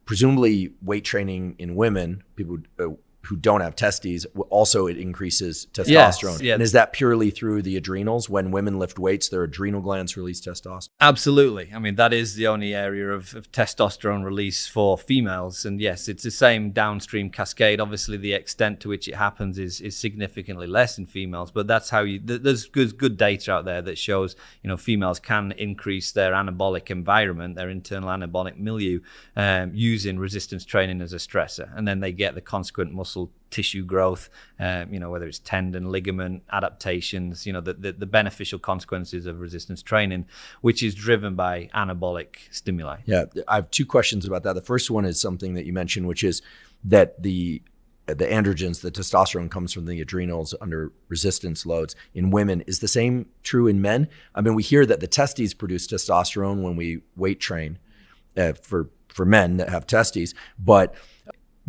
presumably weight training in women, people who don't have testes, also it increases testosterone. Yes. And is that purely through the adrenals? When women lift weights, their adrenal glands release testosterone? Absolutely. I mean, that is the only area of testosterone release for females. And yes, it's the same downstream cascade. Obviously, the extent to which it happens is significantly less in females, but that's how there's good data out there that shows, females can increase their anabolic environment, their internal anabolic milieu, using resistance training as a stressor. And then they get the consequent muscle tissue growth, whether it's tendon, ligament, adaptations, the beneficial consequences of resistance training, which is driven by anabolic stimuli. Yeah, I have two questions about that. The first one is something that you mentioned, which is that the androgens, the testosterone comes from the adrenals under resistance loads in women. Is the same true in men? I mean, we hear that the testes produce testosterone when we weight train for men that have testes, but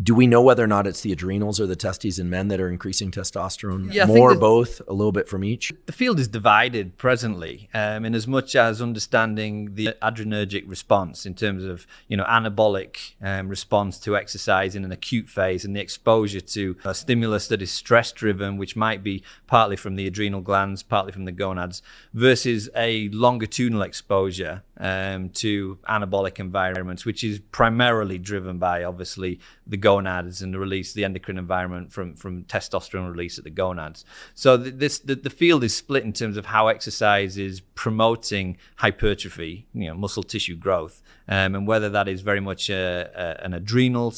do we know whether or not it's the adrenals or the testes in men that are increasing testosterone? Yeah, more, both, a little bit from each? The field is divided presently, in as much as understanding the adrenergic response in terms of, anabolic response to exercise in an acute phase, and the exposure to a stimulus that is stress-driven, which might be partly from the adrenal glands, partly from the gonads, versus a longitudinal exposure to anabolic environments, which is primarily driven by, obviously, the gonads and the endocrine environment from testosterone release at the gonads. So the field is split in terms of how exercise is promoting hypertrophy, muscle tissue growth, and whether that is very much an adrenal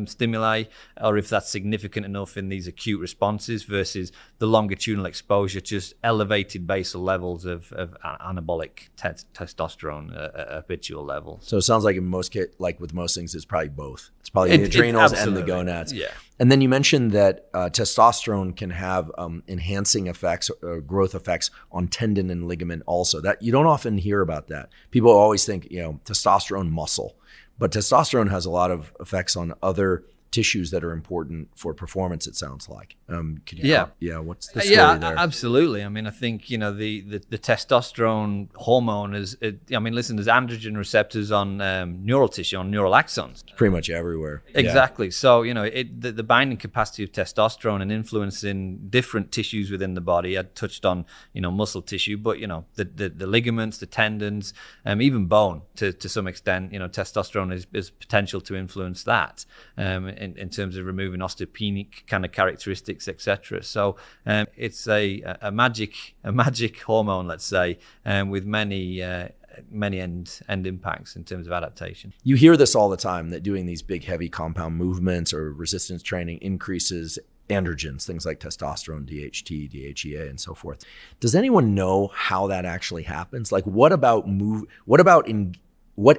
stimuli, or if that's significant enough in these acute responses versus the longitudinal exposure to just elevated basal levels of anabolic testosterone at habitual levels. So it sounds like in most like with most things, it's probably both. It's probably the adrenals and the gonads. Yeah. And then you mentioned that testosterone can have enhancing effects or growth effects on tendon and ligament also. That you don't often hear about that. People always think, testosterone muscle. But testosterone has a lot of effects on other tissues that are important for performance, it sounds like. What's the story there? Absolutely. I mean, I think, the testosterone hormone is, there's androgen receptors on neural tissue, on neural axons. Pretty much everywhere. Exactly. Yeah. So, the binding capacity of testosterone and influence in different tissues within the body. I touched on, muscle tissue, but, the ligaments, the tendons, even bone to some extent, testosterone is potential to influence that. In terms of removing osteopenic kind of characteristics, etc. So it's a magic hormone, let's say, with many end impacts in terms of adaptation. You hear this all the time, that doing these big, heavy compound movements or resistance training increases androgens, things like testosterone, DHT, DHEA, and so forth. Does anyone know how that actually happens? Like, what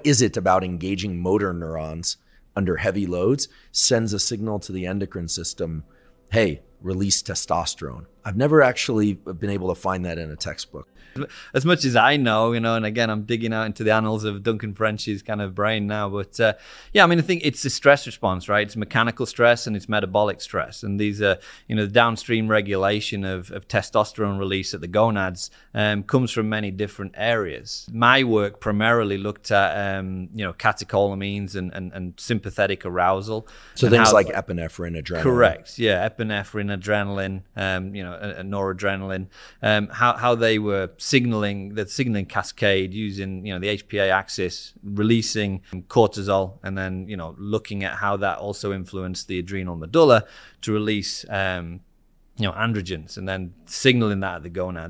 is it about engaging motor neurons under heavy loads sends a signal to the endocrine system, hey, release testosterone? I've never actually been able to find that in a textbook. As much as I know, and again, I'm digging out into the annals of Duncan French's kind of brain now, but I think it's a stress response, right? It's mechanical stress and it's metabolic stress. And these are, the downstream regulation of testosterone release at the gonads comes from many different areas. My work primarily looked at, catecholamines and sympathetic arousal. So things like epinephrine, adrenaline. Correct. Yeah. Epinephrine, adrenaline, noradrenaline, how they were signaling cascade using the HPA axis, releasing cortisol, and then looking at how that also influenced the adrenal medulla to release androgens, and then signaling that at the gonads.